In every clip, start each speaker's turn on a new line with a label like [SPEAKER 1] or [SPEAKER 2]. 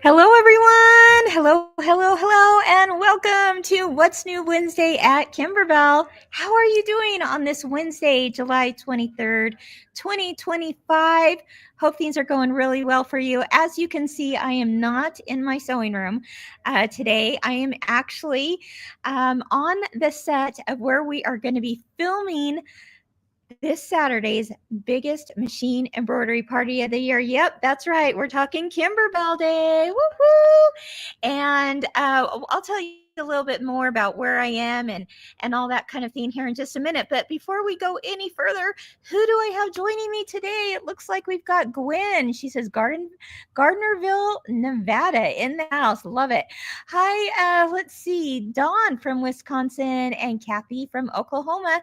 [SPEAKER 1] Hello, everyone. Hello, and welcome to What's New Wednesday at Kimberbell. How are you doing on this Wednesday, July 23rd, 2025? Hope things are going really well for you. As you can see, I am not in my sewing room today. I am actually on the set of where we are going to be filming this Saturday's biggest machine embroidery party of the year. Yep, that's right. We're talking Kimberbell Day. Woohoo! And I'll tell you a little bit more about where I am and all that kind of thing here in just a minute. But before we go any further, who do I have joining me today? It looks like we've got Gwen. She says Gardnerville, Nevada in the house. Love it. Hi, let's see. Dawn from Wisconsin and Kathy from Oklahoma.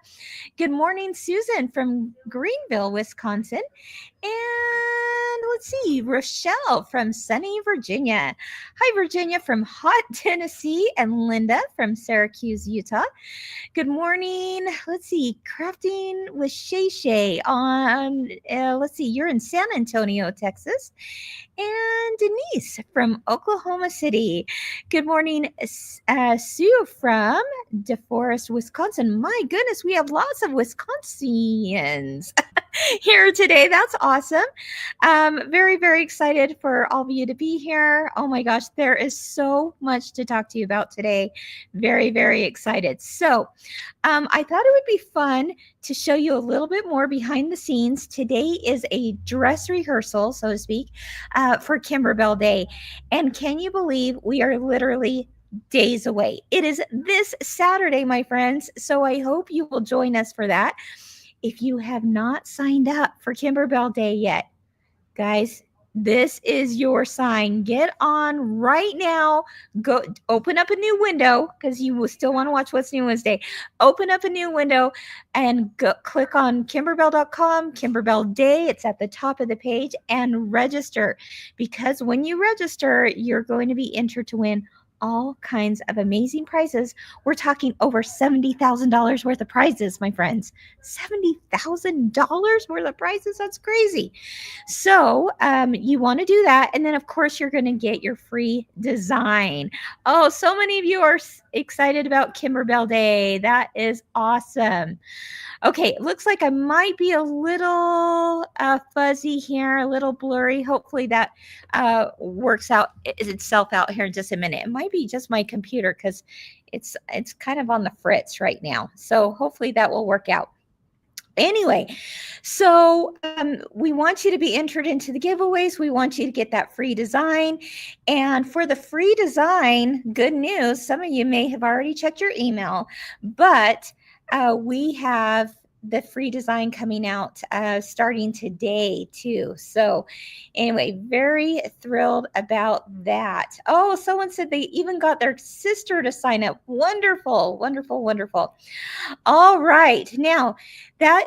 [SPEAKER 1] Good morning, Susan from Greenville, Wisconsin. And let's see, Rochelle from sunny Virginia. Hi, Virginia from hot Tennessee, and Linda from Syracuse, Utah. Good morning. Let's see, Crafting with Shay Shay on, let's see, you're in San Antonio, Texas. And Denise from Oklahoma City. Good morning, Sue from DeForest, Wisconsin. My goodness, we have lots of Wisconsinians here today. That's awesome. Very, very excited for all of you to be here. Oh my gosh, there is so much to talk to you about today. Very, very excited. So I thought it would be fun to show you a little bit more behind the scenes. Today is a dress rehearsal, so to speak, for Kimberbell Day. And can you believe we are literally days away? It is this Saturday, my friends. So I hope you will join us for that. If you have not signed up for Kimberbell Day yet, guys, this is your sign. Get on right now. Go open up a new window because you will still want to watch What's New Wednesday. Open up a new window and go click on kimberbell.com, Kimberbell Day. It's at the top of the page, and register, because when you register, you're going to be entered to win all kinds of amazing prizes. We're talking over $70,000 worth of prizes, my friends. $70,000 worth of prizes? That's crazy. So you want to do that. And then, of course, you're going to get your free design. Oh, so many of you are excited about Kimberbell Day. That is awesome. Okay, it looks like I might be a little fuzzy here, a little blurry. Hopefully that works out itself out here in just a minute. It might be just my computer because it's kind of on the fritz right now. So hopefully that will work out. Anyway, so we want you to be entered into the giveaways. We want you to get that free design. And for the free design, good news, some of you may have already checked your email, but we have the free design coming out starting today too. So anyway, very thrilled about that. Oh, someone said they even got their sister to sign up. Wonderful, wonderful, wonderful. All right. Now that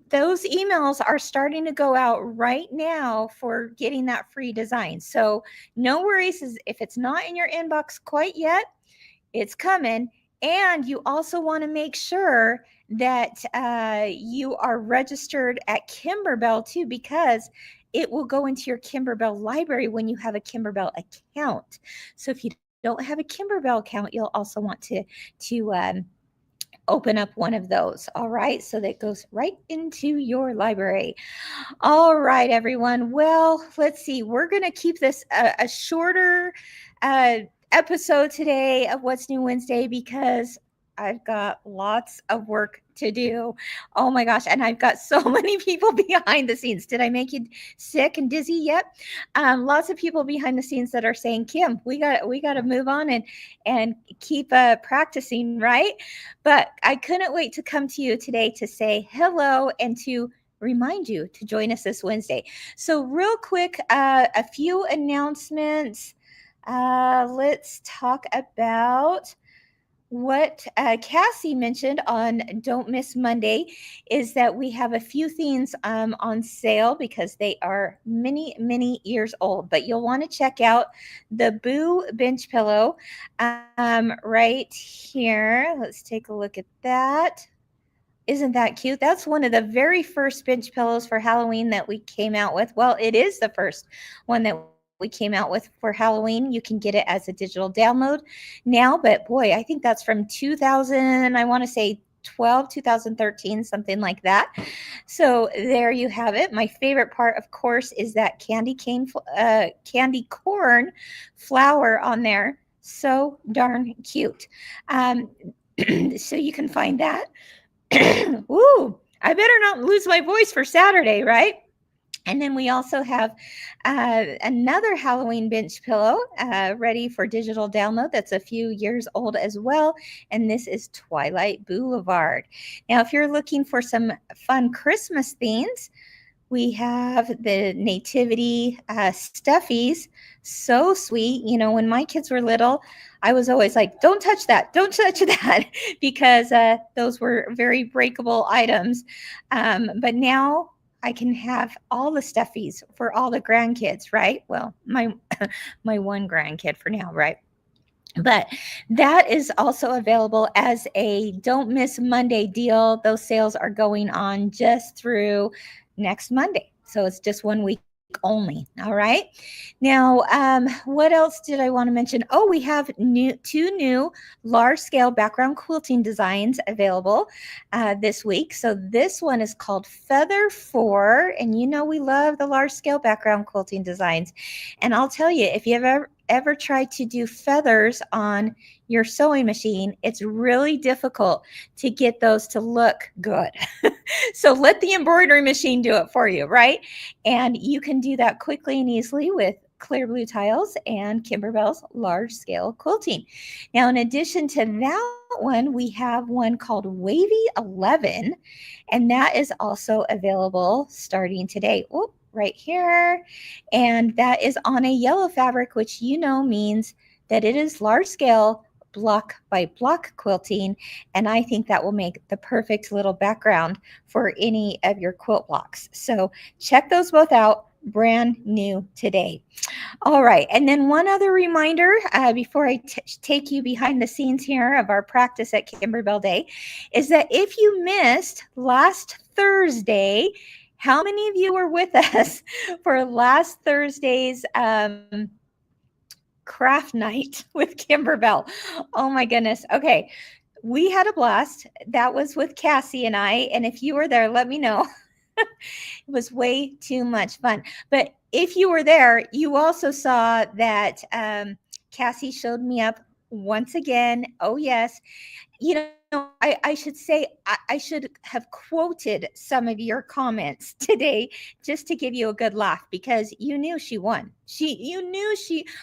[SPEAKER 1] those emails are starting to go out right now for getting that free design. So no worries if it's not in your inbox quite yet, it's coming. And you also want to make sure that you are registered at Kimberbell too, because it will go into your Kimberbell library when you have a Kimberbell account. So if you don't have a Kimberbell account, you'll also want to open up one of those. All right. So that goes right into your library. All right, everyone. Well, let's see. We're going to keep this a shorter episode today of What's New Wednesday because I've got lots of work to do. Oh my gosh. And I've got so many people behind the scenes. Did I make you sick and dizzy yet? Lots of people behind the scenes that are saying, Kim, we got to move on and keep practicing, right? But I couldn't wait to come to you today to say hello and to remind you to join us this Wednesday. So real quick, a few announcements. Let's talk about what Cassie mentioned on Don't Miss Monday is that we have a few themes on sale because they are many, many years old. But you'll want to check out the Boo Bench Pillow right here. Let's take a look at that. Isn't that cute? That's one of the very first bench pillows for Halloween that we came out with. Well, it is the first one that we came out with for Halloween. You can get it as a digital download now, but boy, I think that's from 2000, I want to say 2013, something like that. So there you have it. My favorite part, of course, is that candy corn flower on there. So darn cute. So you can find that. Ooh, I better not lose my voice for Saturday, right? And then we also have another Halloween bench pillow ready for digital download that's a few years old as well. And this is Twilight Boulevard. Now, if you're looking for some fun Christmas themes, we have the nativity stuffies. So sweet. You know, when my kids were little, I was always like, don't touch that. Don't touch that because those were very breakable items. But now I can have all the stuffies for all the grandkids, right? Well, my my one grandkid for now, right? But that is also available as a don't miss Monday deal. Those sales are going on just through next Monday. So it's just 1 week only. All right. Now, what else did I want to mention? Oh, we have two new large scale background quilting designs available this week. So this one is called Feather 4. And you know, we love the large scale background quilting designs. And I'll tell you, if you've ever tried to do feathers on your sewing machine, it's really difficult to get those to look good. So let the embroidery machine do it for you, right? And you can do that quickly and easily with Clear Blue Tiles and Kimberbell's large scale quilting. Now, in addition to that one, we have one called Wavy 11, and that is also available starting today. Oh, right here. And that is on a yellow fabric, which you know means that it is large scale block by block quilting. And I think that will make the perfect little background for any of your quilt blocks. So check those both out, brand new today. All right. And then one other reminder before I take you behind the scenes here of our practice at Kimberbell Day is that if you missed last Thursday, how many of you were with us for last Thursday's craft night with Kimberbell? Oh my goodness. Okay. We had a blast. That was with Cassie and I. And if you were there, let me know. It was way too much fun. But if you were there, you also saw that Cassie showed me up once again. Oh, yes. You know, I should say, I should have quoted some of your comments today just to give you a good laugh because you knew she won. You knew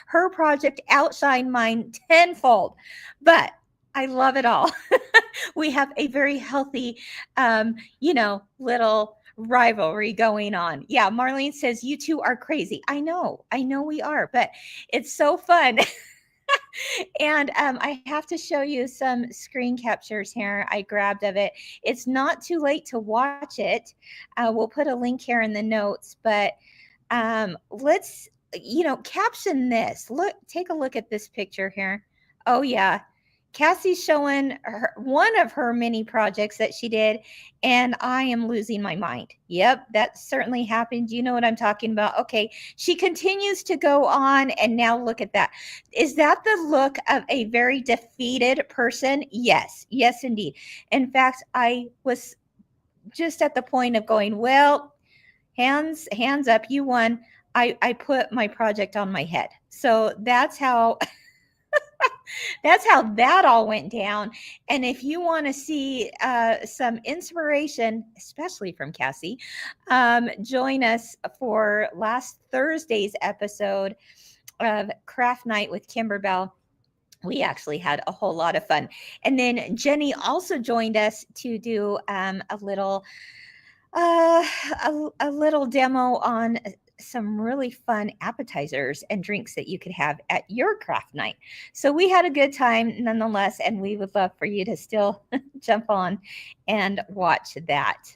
[SPEAKER 1] her project outshined mine tenfold. But I love it all. We have a very healthy, little rivalry going on. Yeah, Marlene says, you two are crazy. I know we are, but it's so fun. And I have to show you some screen captures here I grabbed of it. It's not too late to watch it. We'll put a link here in the notes, but let's, caption this. Take a look at this picture here. Oh, yeah. Cassie's showing one of her mini projects that she did, and I am losing my mind. Yep, that certainly happened. You know what I'm talking about. Okay, she continues to go on, and now look at that. Is that the look of a very defeated person? Yes, indeed. In fact, I was just at the point of going, well, hands up, you won. I put my project on my head. So that's how that all went down. And if you want to see some inspiration, especially from Cassie, join us for last Thursday's episode of Craft Night with Kimberbell. We actually had a whole lot of fun. And then Jenny also joined us to do a little demo on some really fun appetizers and drinks that you could have at your craft night. So we had a good time nonetheless, and we would love for you to still jump on and watch that.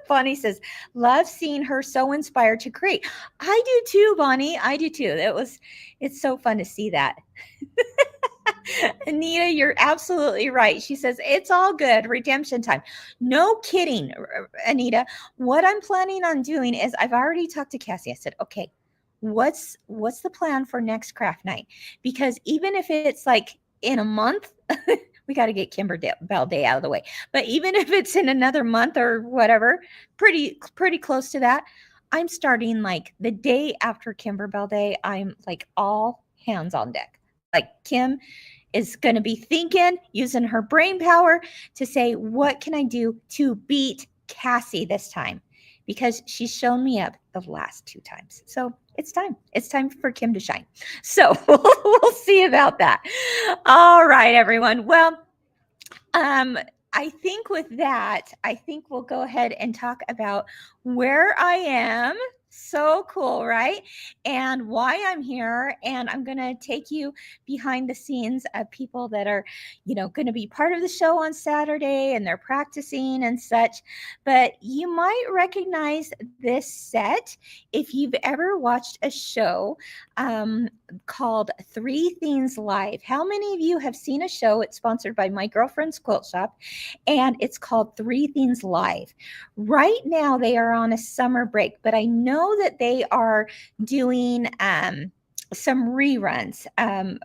[SPEAKER 1] Bonnie says, love seeing her so inspired to create. I do too, Bonnie. I do too. It's so fun to see that. Anita, you're absolutely right. She says, it's all good. Redemption time. No kidding, Anita. What I'm planning on doing is I've already talked to Cassie. I said, okay, what's the plan for next craft night? Because even if it's like in a month, we got to get Kimberbell Day out of the way. But even if it's in another month or whatever, pretty close to that, I'm starting like the day after Kimberbell Day. I'm like all hands on deck. Like Kim is going to be thinking, using her brain power to say, what can I do to beat Cassie this time? Because she's shown me up the last 2 times. So it's time. It's time for Kim to shine. So we'll see about that. All right, everyone. Well, I think with that, I think we'll go ahead and talk about where I am. So cool, right? And why I'm here. And I'm going to take you behind the scenes of people that are, going to be part of the show on Saturday, and they're practicing and such. But you might recognize this set if you've ever watched a show called 3 Things Live. How many of you have seen a show? It's sponsored by my girlfriend's quilt shop, and it's called 3 Things Live. Right now they are on a summer break, but I know that they are doing some reruns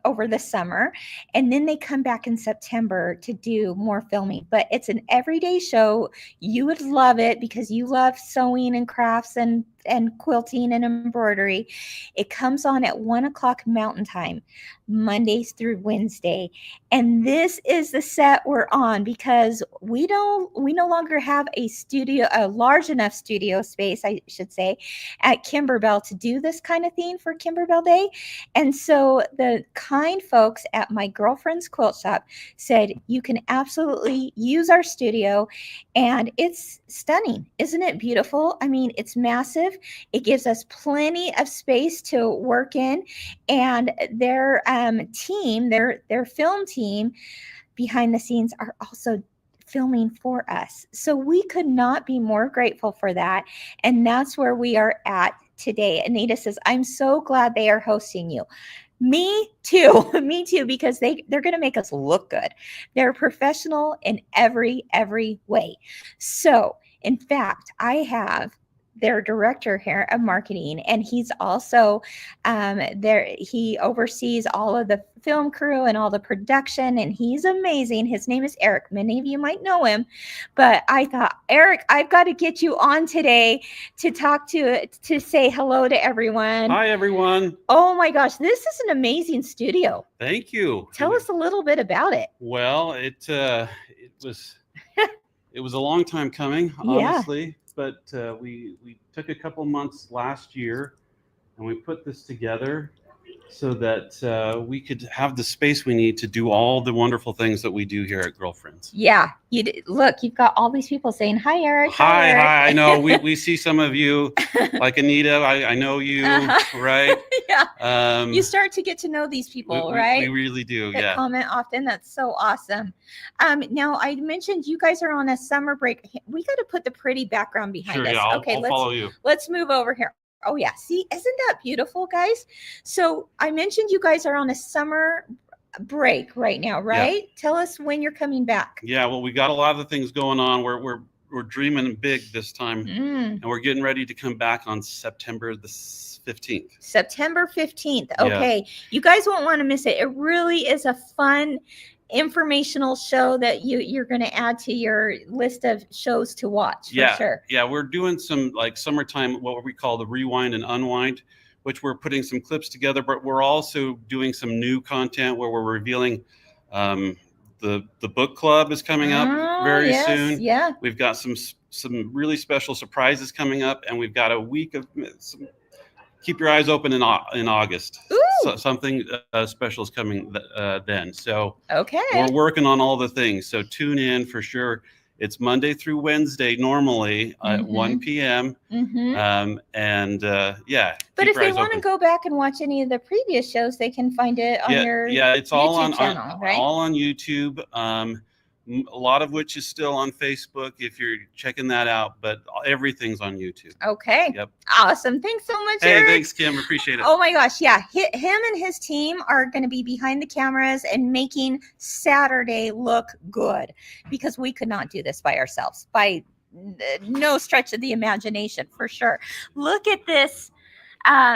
[SPEAKER 1] over the summer, and then they come back in September to do more filming. But it's an everyday show. You would love it because you love sewing and crafts and quilting and embroidery. It comes on at 1:00 Mountain Time, Mondays through Wednesday. And this is the set we're on because we no longer have a large enough studio space, I should say, at Kimberbell to do this kind of thing for Kimberbell Day. And so the kind folks at my girlfriend's quilt shop said, you can absolutely use our studio, and it's stunning. Isn't it beautiful? I mean, it's massive. It gives us plenty of space to work in, and their team, their film team behind the scenes are also filming for us. So we could not be more grateful for that. And that's where we are at today. Anita says, I'm so glad they are hosting you. Me too. Me too, because they're going to make us look good. They're professional in every way. So in fact, I have their director here of marketing, and he's also he oversees all of the film crew and all the production, and he's amazing. His name is Eric. Many of you might know him, but I thought, Eric, I've got to get you on today to talk to say hello to everyone.
[SPEAKER 2] Hi, everyone.
[SPEAKER 1] Oh my gosh, this is an amazing studio.
[SPEAKER 2] Thank you.
[SPEAKER 1] Tell us a little bit about it.
[SPEAKER 2] Well, it was it was a long time coming, honestly. Yeah. But we took a couple months last year, and we put this together so that we could have the space we need to do all the wonderful things that we do here at Girlfriends.
[SPEAKER 1] Yeah, look, you've got all these people saying, hi, Eric.
[SPEAKER 2] Hi, Eric. Hi. I know we see some of you, like Anita. I know you, right?
[SPEAKER 1] Yeah. You start to get to know these people, right?
[SPEAKER 2] We really do,
[SPEAKER 1] that comment often. That's so awesome. Now, I mentioned you guys are on a summer break. We got to put the pretty background behind us.
[SPEAKER 2] Yeah, I'll follow you.
[SPEAKER 1] Let's move over here. Oh, yeah. See, isn't that beautiful, guys? So I mentioned you guys are on a summer break right now, right? Yeah. Tell us when you're coming back.
[SPEAKER 2] Yeah, well, we got a lot of things going on. We're dreaming big this time, and we're getting ready to come back on September the 15th.
[SPEAKER 1] September 15th. Okay. Yeah. You guys won't want to miss it. It really is a fun informational show that you're going to add to your list of shows to watch, for sure.
[SPEAKER 2] Yeah, we're doing some like summertime, what we call the rewind and unwind, which we're putting some clips together, but we're also doing some new content where we're revealing the book club is coming up very soon.
[SPEAKER 1] Yeah.
[SPEAKER 2] We've got some really special surprises coming up, and we've got a week of some. Keep your eyes open in August. So something special is coming then. So we're working on all the things. So tune in for sure. It's Monday through Wednesday normally at 1 p.m.
[SPEAKER 1] Mm-hmm.
[SPEAKER 2] Yeah.
[SPEAKER 1] But if they want to go back and watch any of the previous shows, they can find it on your
[SPEAKER 2] it's all
[SPEAKER 1] YouTube channel, right?
[SPEAKER 2] All on YouTube. A lot of which is still on Facebook if you're checking that out, but everything's on YouTube.
[SPEAKER 1] Okay.
[SPEAKER 2] Yep.
[SPEAKER 1] Awesome. Thanks so much,
[SPEAKER 2] Hey,
[SPEAKER 1] Eric.
[SPEAKER 2] Thanks, Kim. Appreciate it.
[SPEAKER 1] Oh my gosh. Yeah. Him and his team are going to be behind the cameras and making Saturday look good, because we could not do this by ourselves, by no stretch of the imagination, for sure. Look at this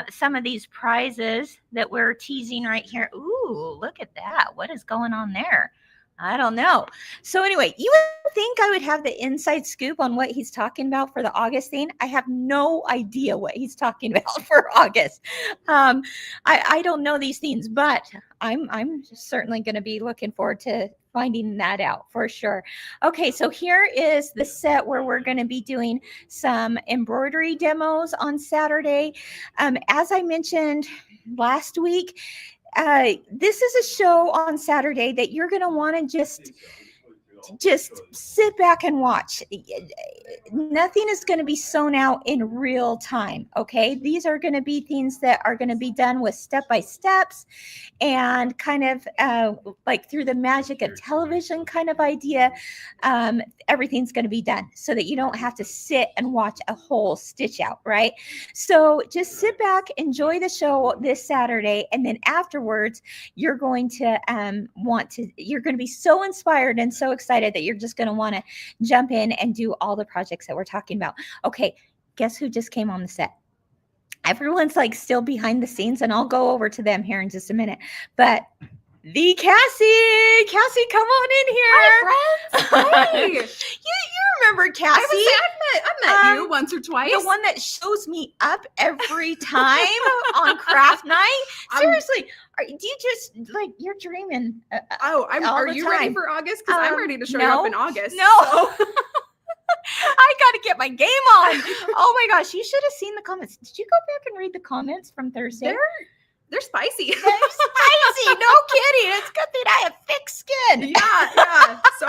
[SPEAKER 1] some of these prizes that we're teasing right here. Ooh, look at that. What is going on there? I don't know. So anyway, you would think I would have the inside scoop on what he's talking about for the August thing. I have no idea what he's talking about for August. I don't know these things, but I'm certainly going to be looking forward to finding that out for sure. Okay, so here is the set where we're going to be doing some embroidery demos on Saturday. As I mentioned last week, this is a show on Saturday that you're going to want to just sit back and watch. Nothing is going to be sewn out in real time. Okay. These are going to be things that are going to be done with step-by-steps and kind of like through the magic of television kind of idea. Everything's going to be done so that you don't have to sit and watch a whole stitch out. Right. So just sit back, enjoy the show this Saturday. And then afterwards, you're going to you're going to be so inspired and so excited that you're just going to want to jump in and do all the projects that we're talking about. Okay, guess who just came on the set? Everyone's like still behind the scenes, and I'll go over to them here in just a minute. But the Cassie, come on in here.
[SPEAKER 3] Hi, friends. Hi.
[SPEAKER 1] You remember Cassie?
[SPEAKER 3] I've met you once or twice.
[SPEAKER 1] The one that shows me up every time on craft night. Seriously, do you just like you're dreaming?
[SPEAKER 3] Are you ready for August? Because I'm ready to show you up in August.
[SPEAKER 1] No.
[SPEAKER 3] So.
[SPEAKER 1] I got to get my game on. Oh my gosh, you should have seen the comments. Did you go back and read the comments from Thursday?
[SPEAKER 3] They're spicy.
[SPEAKER 1] They're spicy. No kidding. It's good that I have thick skin.
[SPEAKER 3] Yeah. So,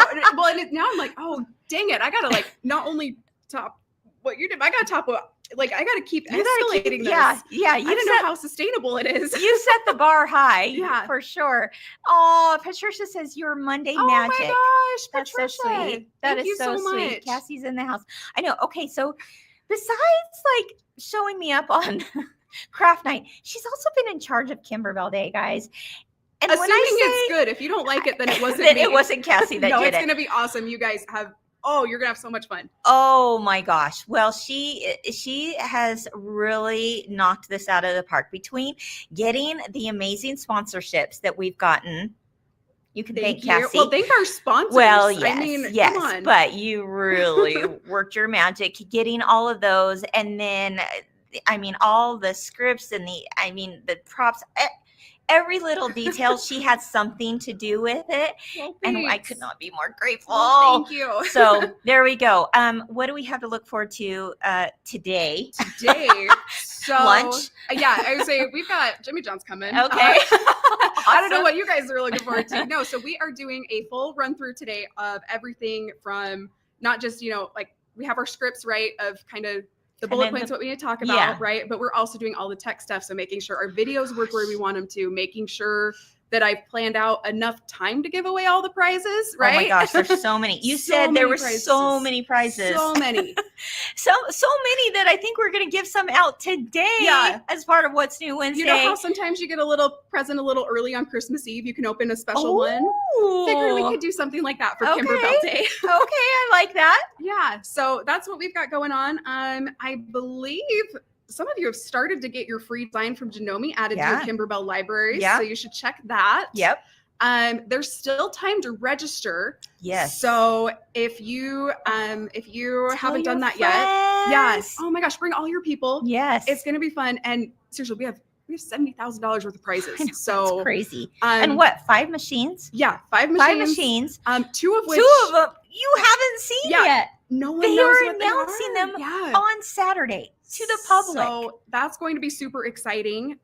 [SPEAKER 3] now I'm like, oh, dang it. I got to like not only top what you did, I got to top what, like, I got to keep escalating this.
[SPEAKER 1] Yeah.
[SPEAKER 3] I don't know how sustainable it is.
[SPEAKER 1] You set the bar high.
[SPEAKER 3] Yeah.
[SPEAKER 1] For sure. Oh, Patricia says your Monday magic.
[SPEAKER 3] Oh my gosh,
[SPEAKER 1] Patricia.
[SPEAKER 3] Patricia.
[SPEAKER 1] So sweet. That
[SPEAKER 3] Thank
[SPEAKER 1] is
[SPEAKER 3] you
[SPEAKER 1] so sweet.
[SPEAKER 3] much.
[SPEAKER 1] Cassie's in the house. I know. Okay, so besides like showing me up on craft night, she's also been in charge of Kimberbell Day, guys. And
[SPEAKER 3] assuming
[SPEAKER 1] when I say,
[SPEAKER 3] it's good. If you don't like it, then it wasn't
[SPEAKER 1] then
[SPEAKER 3] me.
[SPEAKER 1] it wasn't Cassie that
[SPEAKER 3] no,
[SPEAKER 1] did
[SPEAKER 3] it's
[SPEAKER 1] it.
[SPEAKER 3] going to be awesome. You guys have, you're going to have so much fun.
[SPEAKER 1] Oh my gosh. Well, she has really knocked this out of the park between getting the amazing sponsorships that we've gotten. You can thank Cassie.
[SPEAKER 3] Well, thank our sponsors.
[SPEAKER 1] Well, yes,
[SPEAKER 3] I mean,
[SPEAKER 1] yes,
[SPEAKER 3] come on.
[SPEAKER 1] But you really worked your magic getting all of those. And then, I mean, all the scripts and the props, every little detail, she had something to do with it.
[SPEAKER 3] Well,
[SPEAKER 1] and I could not be more grateful.
[SPEAKER 3] Well, thank you.
[SPEAKER 1] So there we go. What do we have to look forward to today?
[SPEAKER 3] So
[SPEAKER 1] lunch.
[SPEAKER 3] Yeah, I would say we've got Jimmy John's coming.
[SPEAKER 1] Okay.
[SPEAKER 3] I don't know what you guys are looking forward to. No, so we are doing a full run through today of everything from not just, like we have our scripts, right, of kind of the bullet points, what we need to talk about, right? But we're also doing all the tech stuff. So making sure our videos work where we want them to, making sure that I've planned out enough time to give away all the prizes, right?
[SPEAKER 1] Oh my gosh, there's so many. You said there were so many prizes.
[SPEAKER 3] So many.
[SPEAKER 1] so many that I think we're going to give some out today as part of What's New Wednesday.
[SPEAKER 3] You know how sometimes you get a little present a little early on Christmas Eve? You can open a special one. Figured we could do something like that for Kimberbell Day.
[SPEAKER 1] Okay, I like that.
[SPEAKER 3] Yeah, so that's what we've got going on. I believe some of you have started to get your free design from Janome added to your Kimberbell libraries. So you should check that.
[SPEAKER 1] Yep.
[SPEAKER 3] There's still time to register.
[SPEAKER 1] Yes.
[SPEAKER 3] So if you haven't done that yet, yes. Oh my gosh, bring all your people.
[SPEAKER 1] Yes.
[SPEAKER 3] It's gonna be fun. And seriously, we have $70,000 worth of prizes.
[SPEAKER 1] I know,
[SPEAKER 3] so
[SPEAKER 1] that's crazy. And what? 5 machines?
[SPEAKER 3] Yeah, 5 machines.
[SPEAKER 1] 5 machines.
[SPEAKER 3] 2 of which
[SPEAKER 1] them you haven't seen yet.
[SPEAKER 3] No one
[SPEAKER 1] they
[SPEAKER 3] knows
[SPEAKER 1] are
[SPEAKER 3] what
[SPEAKER 1] announcing
[SPEAKER 3] they are.
[SPEAKER 1] them on Saturday to the public.
[SPEAKER 3] So that's going to be super exciting.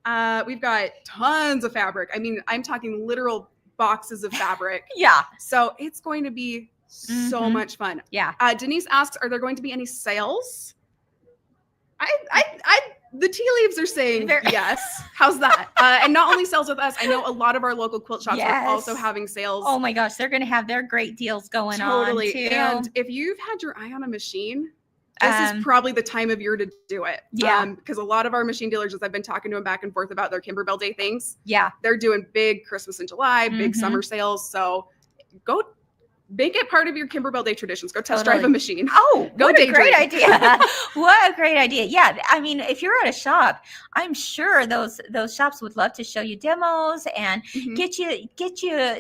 [SPEAKER 3] We've got tons of fabric. I mean, I'm talking literal boxes of fabric. So it's going to be so much fun.
[SPEAKER 1] Yeah.
[SPEAKER 3] Denise asks, are there going to be any sales? The tea leaves are saying yes. How's that? And not only sales with us, I know a lot of our local quilt shops are also having sales.
[SPEAKER 1] Oh my gosh, they're going to have their great deals going on
[SPEAKER 3] totally.
[SPEAKER 1] too.
[SPEAKER 3] And if you've had your eye on a machine, this is probably the time of year to do it. Because a lot of our machine dealers, as I've been talking to them back and forth about their Kimberbell Day things, they're doing big Christmas in July, big summer sales. So go make it part of your Kimberbell Day traditions. Go test drive a machine.
[SPEAKER 1] Oh,
[SPEAKER 3] go
[SPEAKER 1] what a great
[SPEAKER 3] daydream.
[SPEAKER 1] idea. What a great idea. Yeah. I mean, if you're at a shop, I'm sure those shops would love to show you demos and get you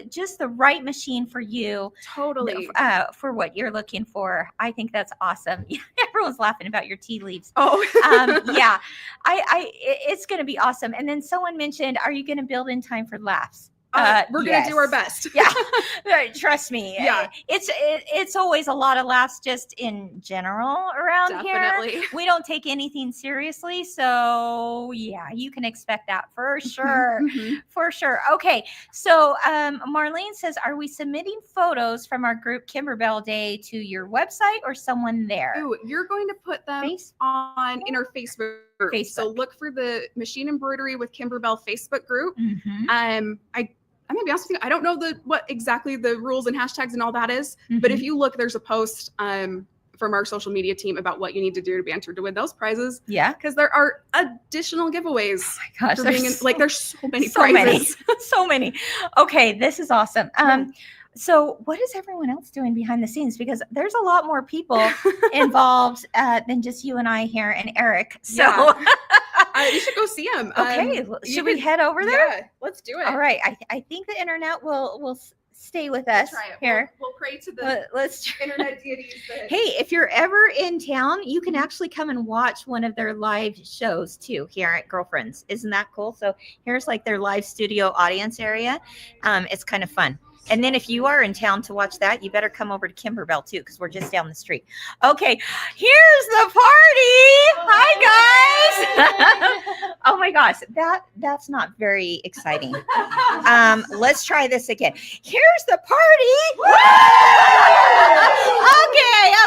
[SPEAKER 1] just the right machine for you.
[SPEAKER 3] Totally.
[SPEAKER 1] For what you're looking for. I think that's awesome. Everyone's laughing about your tea leaves.
[SPEAKER 3] Oh,
[SPEAKER 1] yeah. It's going to be awesome. And then someone mentioned, are you going to build in time for laughs?
[SPEAKER 3] We're going to do our best.
[SPEAKER 1] Yeah. Trust me.
[SPEAKER 3] Yeah.
[SPEAKER 1] It's always a lot of laughs just in general around here. We don't take anything seriously. So yeah, you can expect that for sure. For sure. Okay. So Marlene says, are we submitting photos from our group Kimberbell Day to your website or someone there?
[SPEAKER 3] Ooh, you're going to put them on in our Facebook group. So look for the Machine Embroidery with Kimberbell Facebook group. I'm gonna be honest with you, I don't know what exactly the rules and hashtags and all that is, but if you look, there's a post from our social media team about what you need to do to be entered to win those prizes.
[SPEAKER 1] Yeah,
[SPEAKER 3] because there are additional giveaways. Oh my gosh, there's so many prizes.
[SPEAKER 1] So many. Okay, this is awesome. So what is everyone else doing behind the scenes? Because there's a lot more people involved than just you and I here and Eric. So
[SPEAKER 3] you should go see him.
[SPEAKER 1] Okay, should we head over there?
[SPEAKER 3] Yeah, let's do it.
[SPEAKER 1] All right. I think the internet will stay with us here.
[SPEAKER 3] We'll pray to the internet deities.
[SPEAKER 1] Hey, if you're ever in town, you can actually come and watch one of their live shows too here at Girlfriends. Isn't that cool? So here's like their live studio audience area. It's kind of fun. And then if you are in town to watch that, you better come over to Kimberbell too, because we're just down the street. Okay, here's the party. Hi, guys. Oh my gosh, that's not very exciting. Let's try this again. Here's the party.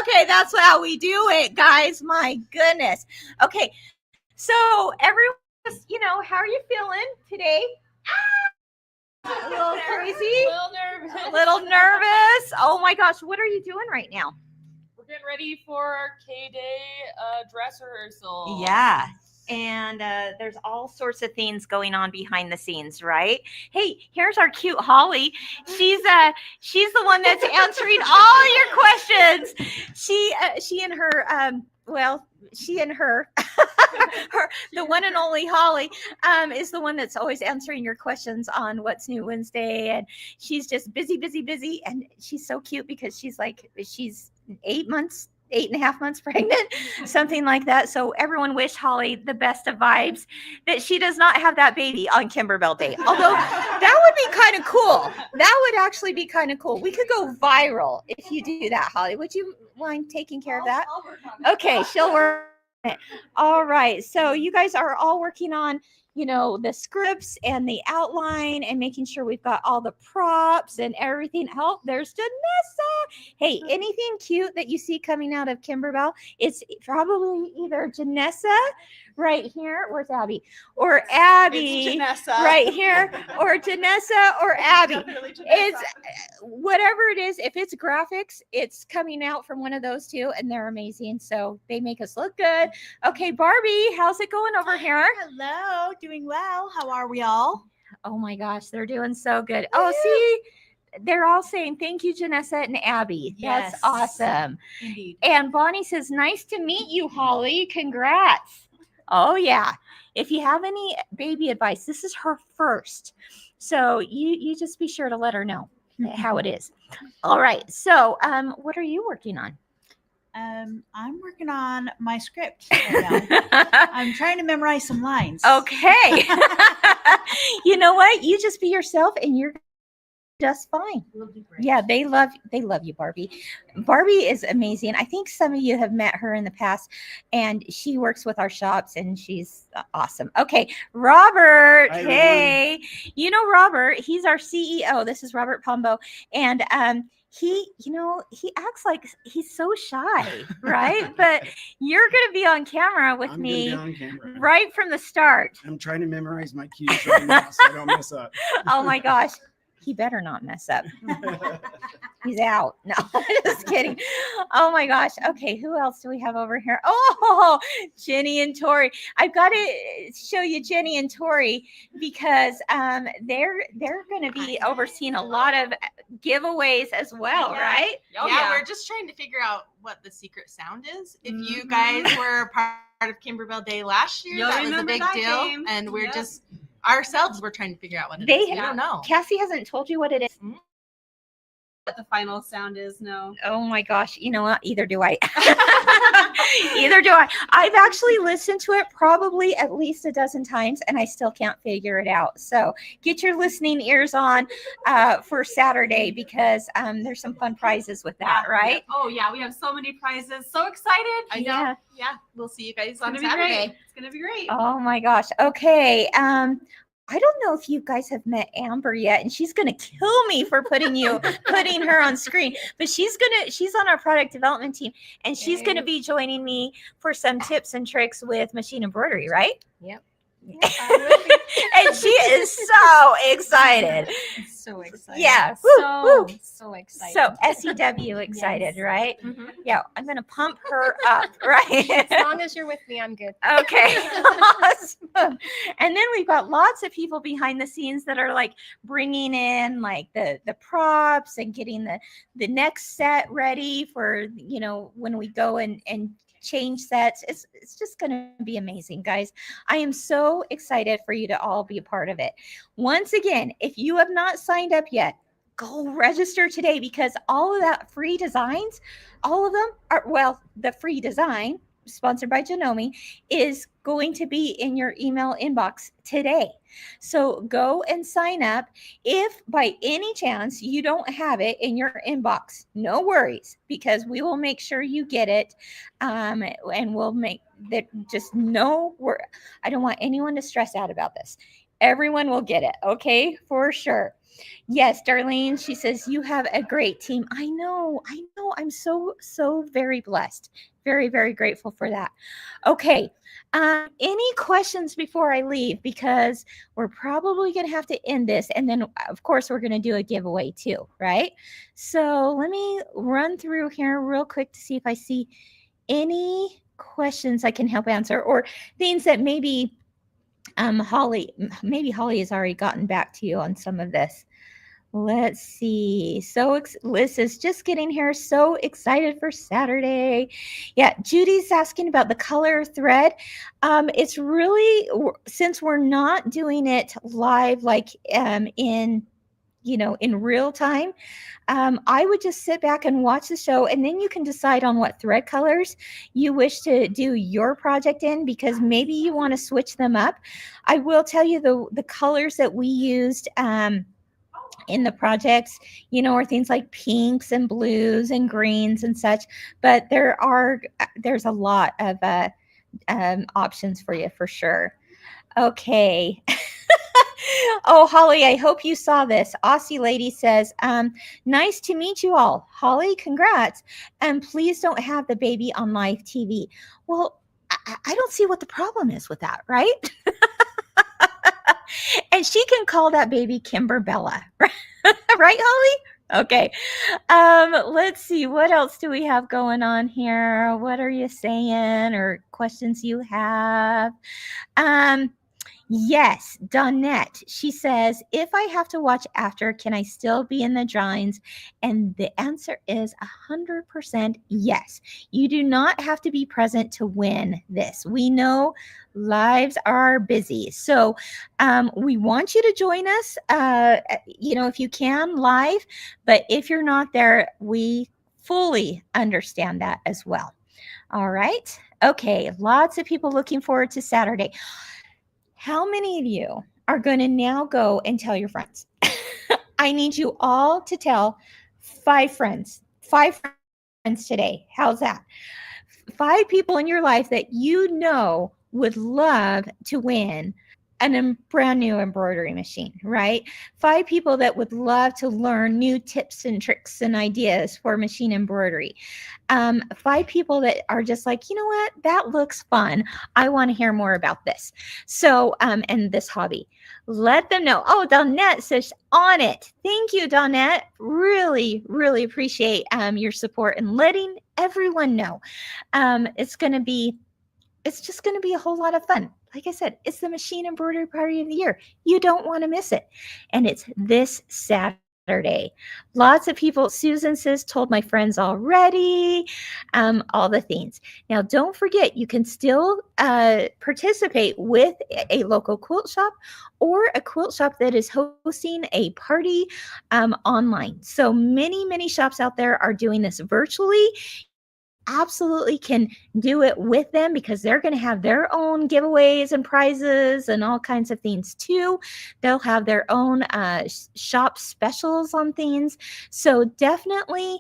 [SPEAKER 1] Okay, that's how we do it, guys. My goodness. Okay, so everyone, how are you feeling today? A little crazy, a little nervous. Oh my gosh, what are you doing right now?
[SPEAKER 4] We're getting ready for our K-Day dress rehearsal.
[SPEAKER 1] Yeah, and there's all sorts of things going on behind the scenes, right? Hey, here's our cute Holly. She's the one that's answering all your questions. She and her the one and only Holly is the one that's always answering your questions on What's New Wednesday, and she's just busy, and she's so cute because she's 8.5 months pregnant, something like that. So everyone wish Holly the best of vibes, that she does not have that baby on Kimberbell Day. Although that would be kind of cool. That would actually be kind of cool. We could go viral if you do that, Holly. Would you mind taking care of that? Okay, she'll work on it. All right. So you guys are all working on the scripts and the outline and making sure we've got all the props and everything. Oh, there's Janessa. Hey, anything cute that you see coming out of Kimberbell, it's probably either Janessa right here. Where's Abby? Or Abby right here. Or Janessa or Abby. It's whatever it is. If it's graphics, it's coming out from one of those two, and they're amazing. So they make us look good. Okay, Barbie, how's it going over here?
[SPEAKER 5] Hello, doing well. How are we all?
[SPEAKER 1] Oh my gosh, they're doing so good. Oh, see, they're all saying thank you, Janessa and Abby.
[SPEAKER 5] Yes.
[SPEAKER 1] That's awesome.
[SPEAKER 5] Indeed.
[SPEAKER 1] And Bonnie says, nice to meet you, Holly. Congrats. Oh yeah. If you have any baby advice, this is her first. So you just be sure to let her know how it is. All right. So what are you working on?
[SPEAKER 5] I'm working on my script right now. I'm trying to memorize some lines.
[SPEAKER 1] Okay. You know what? You just be yourself and you're just fine. Yeah, they love you, Barbie. Barbie is amazing. I think some of you have met her in the past, and she works with our shops, and she's awesome. Okay, Robert.
[SPEAKER 6] Hi,
[SPEAKER 1] hey, Robert, he's our CEO. This is Robert Pombo, and he acts like he's so shy, right? But you're going to be on camera with me right from the start.
[SPEAKER 6] I'm trying to memorize my cues right now so I don't mess up.
[SPEAKER 1] Oh my gosh. He better not mess up. He's out. No, just kidding. Oh my gosh. Okay, who else do we have over here? Oh, Jenny and Tori. I've got to show you Jenny and Tori because they're going to be overseeing a lot of giveaways as well,
[SPEAKER 7] Yeah.
[SPEAKER 1] right?
[SPEAKER 4] Oh,
[SPEAKER 7] yeah, we're just trying to figure out what the secret sound is. If you guys were part of Kimberbell Day last year,
[SPEAKER 3] You'll
[SPEAKER 7] that was a
[SPEAKER 3] remember
[SPEAKER 7] big
[SPEAKER 3] that
[SPEAKER 7] deal.
[SPEAKER 3] game.
[SPEAKER 7] And we're
[SPEAKER 3] Yep.
[SPEAKER 7] just ourselves, we're trying to figure out what it is. We don't know.
[SPEAKER 1] Cassie hasn't told you what it is.
[SPEAKER 3] What the final sound is, no.
[SPEAKER 1] Oh my gosh, you know what? Either do I. Either do I. I've actually listened to it probably at least a dozen times and I still can't figure it out. So get your listening ears on for Saturday because there's some fun prizes with that, right?
[SPEAKER 3] Oh yeah, we have so many prizes. So excited.
[SPEAKER 7] I know. Yeah, we'll see you guys on
[SPEAKER 3] It's gonna be
[SPEAKER 7] Saturday.
[SPEAKER 3] great. It's gonna be great.
[SPEAKER 1] Oh my gosh. Okay. I don't know if you guys have met Amber yet, and she's gonna kill me for putting her on screen. But she's on our product development team, and she's gonna be joining me for some tips and tricks with machine embroidery, right?
[SPEAKER 8] Yep.
[SPEAKER 1] And she is so excited.
[SPEAKER 8] So excited.
[SPEAKER 1] Yeah.
[SPEAKER 8] So excited.
[SPEAKER 1] So SEW excited, right?
[SPEAKER 8] Mhm.
[SPEAKER 1] Yeah, I'm gonna pump her up, right?
[SPEAKER 8] As long as you're with me, I'm good.
[SPEAKER 1] Okay. Awesome. And then we've got lots of people behind the scenes that are like bringing in like the props and getting the next set ready for, when we go and change sets. It's just going to be amazing, guys. I am so excited for you to all be a part of it. Once again, if you have not signed up yet, go register today because all of that free designs, all of them are, the free design sponsored by Janome is going to be in your email inbox today. So go and sign up. If by any chance you don't have it in your inbox, no worries, because we will make sure you get it. And we'll make that just I don't want anyone to stress out about this. Everyone will get it. Okay, for sure. Yes, Darlene, she says, you have a great team. I know. I'm so very blessed. Very, very grateful for that. Okay. Any questions before I leave? Because we're probably going to have to end this. And then, of course, we're going to do a giveaway too, right? So let me run through here real quick to see if I see any questions I can help answer or things that maybe Holly has already gotten back to you on some of this. Let's see. So Liz is just getting here. So excited for Saturday. Yeah, Judy's asking about the color thread. It's really, since we're not doing it live, like in real time, I would just sit back and watch the show, and then you can decide on what thread colors you wish to do your project in, because maybe you want to switch them up. I will tell you the colors that we used in the projects, are things like pinks and blues and greens and such, but there's a lot of options for you for sure. Okay. Oh, Holly, I hope you saw this. Aussie Lady says, nice to meet you all. Holly, congrats. And please don't have the baby on live TV. Well, I don't see what the problem is with that, right? And she can call that baby Kimberbella, right, Holly? Okay. Let's see. What else do we have going on here? What are you saying or questions you have? Yes, Donette. She says, if I have to watch after, can I still be in the drawings? And the answer is 100% yes. You do not have to be present to win this. We know lives are busy. So we want you to join us, if you can live, but if you're not there, we fully understand that as well. All right. Okay. Lots of people looking forward to Saturday. How many of you are going to now go and tell your friends? I need you all to tell 5 friends today. How's that? 5 people in your life that would love to win a brand new embroidery machine, right? 5 people that would love to learn new tips and tricks and ideas for machine embroidery. 5 people that are just like, you know what, that looks fun. I want to hear more about this. So, and this hobby. Let them know. Oh, Donette says on it. Thank you, Donette. Really, really appreciate your support and letting everyone know. It's just going to be a whole lot of fun. Like I said, it's the machine embroidery party of the year. You don't want to miss it. And it's this Saturday. Saturday. Lots of people, Susan says, told my friends already, all the things. Now, don't forget, you can still participate with a local quilt shop or a quilt shop that is hosting a party online. So many shops out there are doing this virtually. Absolutely can do it with them because they're going to have their own giveaways and prizes and all kinds of things too. They'll have their own shop specials on things. So definitely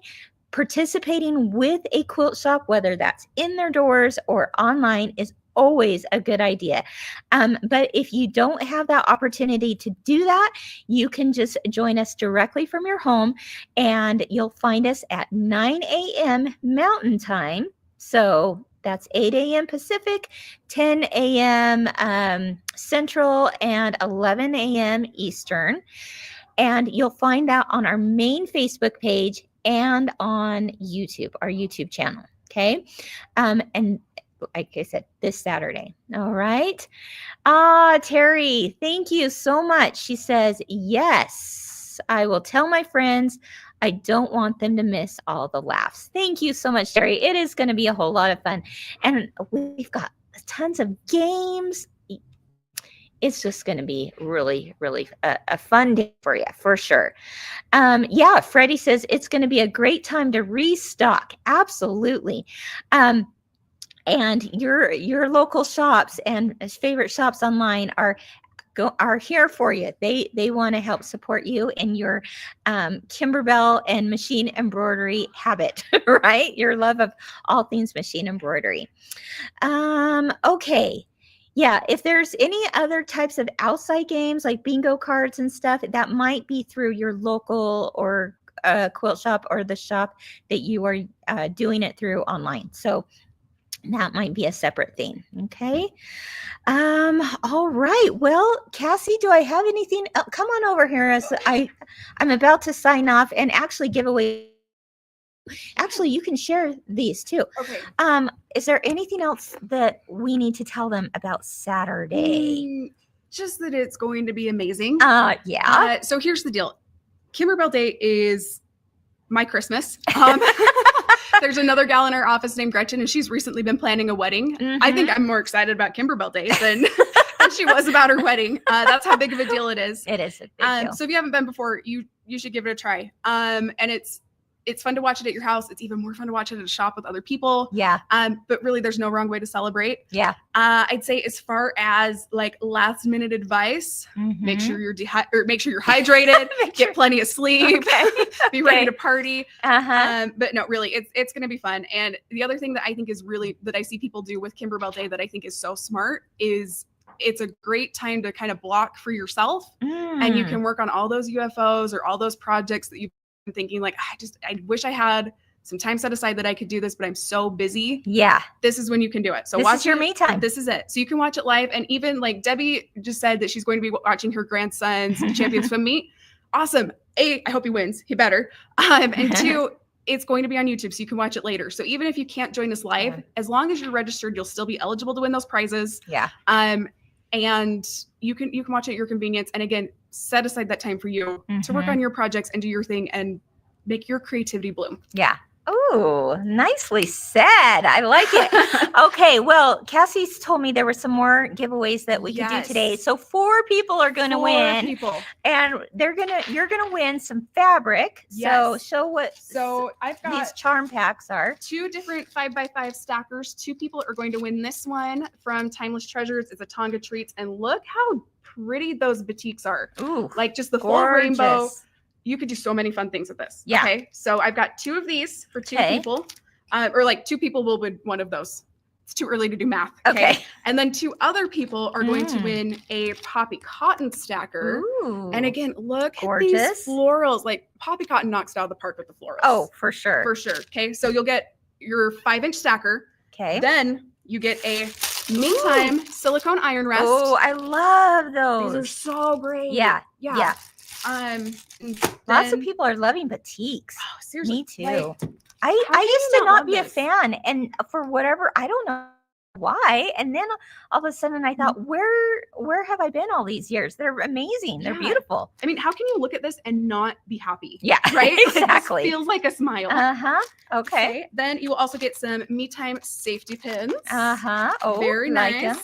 [SPEAKER 1] participating with a quilt shop, whether that's in their doors or online, is always a good idea. But if you don't have that opportunity to do that, you can just join us directly from your home, and you'll find us at 9 a.m. Mountain Time. So that's 8 a.m. Pacific, 10 a.m. Central, and 11 a.m. Eastern. And you'll find that on our main Facebook page and on YouTube, our YouTube channel. Okay. And like I said, this Saturday. All right. Terry, thank you so much. She says, yes, I will tell my friends. I don't want them to miss all the laughs. Thank you so much, Terry. It is going to be a whole lot of fun. And we've got tons of games. It's just going to be really a fun day for you, for sure. Yeah, Freddie says it's going to be a great time to restock. Absolutely. And your local shops and favorite shops online are here for you. They want to help support you in your Kimberbell and machine embroidery habit, right? Your love of all things machine embroidery. Okay. Yeah, if there's any other types of outside games like bingo cards and stuff, that might be through your local or quilt shop or the shop that you are doing it through online. So that might be a separate thing. Okay. All right. Well, Cassie, do I have anything? Come on over here as I'm about to sign off and actually give away. Actually, you can share these too.
[SPEAKER 3] Okay.
[SPEAKER 1] Is there anything else that we need to tell them about Saturday?
[SPEAKER 3] Just that it's going to be amazing.
[SPEAKER 1] Yeah.
[SPEAKER 3] So here's the deal. Kimberbell Day is my Christmas. There's another gal in our office named Gretchen, and she's recently been planning a wedding. I think I'm more excited about Kimberbell Day than she was about her wedding. That's how big of a deal it is.
[SPEAKER 1] It is a big deal.
[SPEAKER 3] So if you haven't been before, you should give it a try. And it's fun to watch it at your house. It's even more fun to watch it at a shop with other people.
[SPEAKER 1] Yeah.
[SPEAKER 3] But really, there's no wrong way to celebrate.
[SPEAKER 1] Yeah.
[SPEAKER 3] I'd say as far as like last minute advice, make sure you're hydrated, get plenty of sleep, be ready to party. But no, really, it's going to be fun. And the other thing that I think is really that I see people do with Kimberbell Day that I think is so smart is it's a great time to kind of block for yourself, and you can work on all those UFOs or all those projects that you've been thinking like, I wish I had some time set aside that I could do this, but I'm so busy. Yeah. This is when you can do it. So
[SPEAKER 1] this is your me time.
[SPEAKER 3] This is it. So you can watch it live. And even like Debbie just said that she's going to be watching her grandson's champion swim meet. Awesome. A, I hope he wins. He better. And two, it's going to be on YouTube, so you can watch it later. So even if you can't join us live, as long as you're registered, you'll still be eligible to win those prizes.
[SPEAKER 1] Yeah.
[SPEAKER 3] And you can watch it at your convenience. And again, set aside that time for you to work on your projects and do your thing and make your creativity bloom.
[SPEAKER 1] Yeah. Oh, nicely said. I like it. Okay. Well, Cassie's told me there were some more giveaways that we can do today. So 4 people are going to win. And you're going to win some fabric. So show what
[SPEAKER 3] I've got
[SPEAKER 1] these charm packs are.
[SPEAKER 3] 2 different 5x5 stackers. 2 people are going to win this one from Timeless Treasures. It's a Tonga Treats. And look how pretty those batiks are. Ooh, like just the full rainbow. You could do so many fun things with this. Yeah. Okay. So I've got 2 of these for 2 people, or like 2 people will win one of those. It's too early to do math. Okay. And then 2 other people are going to win a Poppy Cotton stacker. Ooh, and again, look at these florals. Like Poppy Cotton knocks it out of the park with the florals. Oh, for sure. For sure. Okay. So you'll get your 5-inch stacker. Okay. Then you get a Meantime silicone iron rest.
[SPEAKER 1] Oh, I love those.
[SPEAKER 3] These are so great.
[SPEAKER 1] Yeah.
[SPEAKER 3] Yeah.
[SPEAKER 1] Lots of people are loving batiks.
[SPEAKER 3] Oh, seriously.
[SPEAKER 1] Me too. I used to not be a fan, and for whatever, I don't know why. And then all of a sudden I thought, where have I been all these years? They're amazing. They're
[SPEAKER 3] Yeah.
[SPEAKER 1] beautiful.
[SPEAKER 3] I mean, how can you look at this and not be happy?
[SPEAKER 1] Yeah,
[SPEAKER 3] Right?
[SPEAKER 1] exactly.
[SPEAKER 3] Like, this feels like a smile.
[SPEAKER 1] Okay.
[SPEAKER 3] Then you will also get some Me Time safety pins.
[SPEAKER 1] Oh,
[SPEAKER 3] Very
[SPEAKER 1] like
[SPEAKER 3] nice.
[SPEAKER 1] 'em.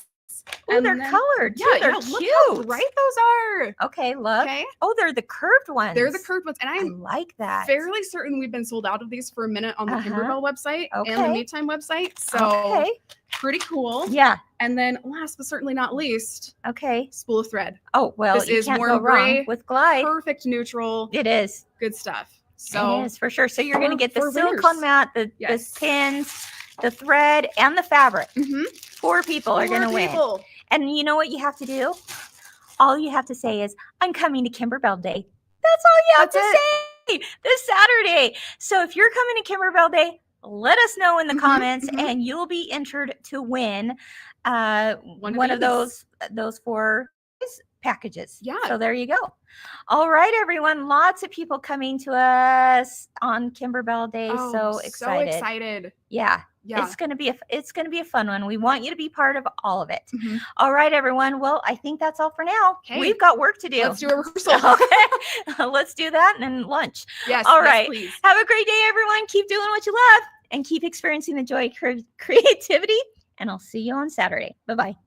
[SPEAKER 1] Oh, they're
[SPEAKER 3] then-
[SPEAKER 1] colored too.
[SPEAKER 3] Yeah,
[SPEAKER 1] They're
[SPEAKER 3] yeah,
[SPEAKER 1] cute.
[SPEAKER 3] look how bright those are.
[SPEAKER 1] Okay, look.
[SPEAKER 3] Okay.
[SPEAKER 1] Oh, they're the curved ones.
[SPEAKER 3] They're the curved ones. And
[SPEAKER 1] I
[SPEAKER 3] I'm
[SPEAKER 1] like that.
[SPEAKER 3] fairly certain we've been sold out of these for a minute on the Kimberbell website and the
[SPEAKER 1] Okay.
[SPEAKER 3] Me Time website. So
[SPEAKER 1] Okay.
[SPEAKER 3] pretty cool.
[SPEAKER 1] Yeah.
[SPEAKER 3] And then last but certainly not least,
[SPEAKER 1] Okay.
[SPEAKER 3] spool of thread.
[SPEAKER 1] Oh, well,
[SPEAKER 3] This
[SPEAKER 1] you
[SPEAKER 3] is
[SPEAKER 1] can't
[SPEAKER 3] warm
[SPEAKER 1] go wrong
[SPEAKER 3] gray,
[SPEAKER 1] with Glide.
[SPEAKER 3] Perfect neutral.
[SPEAKER 1] It is.
[SPEAKER 3] Good stuff. So
[SPEAKER 1] it is for sure. So you're going to get the
[SPEAKER 3] for
[SPEAKER 1] silicone
[SPEAKER 3] winners.
[SPEAKER 1] mat, the
[SPEAKER 3] Yes.
[SPEAKER 1] pins, the thread, and the fabric.
[SPEAKER 3] Mhm.
[SPEAKER 1] 4 people are going to win.
[SPEAKER 3] people.
[SPEAKER 1] And you know what you have to do? All you have to say is, I'm coming to Kimberbell Day. That's all you have
[SPEAKER 3] That's
[SPEAKER 1] to say this Saturday. So if you're coming to Kimberbell Day, let us know in the comments and you'll be entered to win one of those 4 packages.
[SPEAKER 3] Yeah.
[SPEAKER 1] So there you go. All right, everyone. Lots of people coming to us on Kimberbell Day.
[SPEAKER 3] Oh,
[SPEAKER 1] so excited.
[SPEAKER 3] So excited.
[SPEAKER 1] Yeah.
[SPEAKER 3] Yeah.
[SPEAKER 1] It's gonna be a fun one. We want you to be part of all of it.
[SPEAKER 3] Mhm.
[SPEAKER 1] All right, everyone. Well, I think that's all for now.
[SPEAKER 3] Okay.
[SPEAKER 1] We've got work to do.
[SPEAKER 3] Let's do a rehearsal.
[SPEAKER 1] Okay. Let's do that and then lunch.
[SPEAKER 3] Yes.
[SPEAKER 1] All
[SPEAKER 3] yes,
[SPEAKER 1] right.
[SPEAKER 3] please.
[SPEAKER 1] Have a great day, everyone. Keep doing what you love and keep experiencing the joy of creativity. And I'll see you on Saturday. Bye-bye.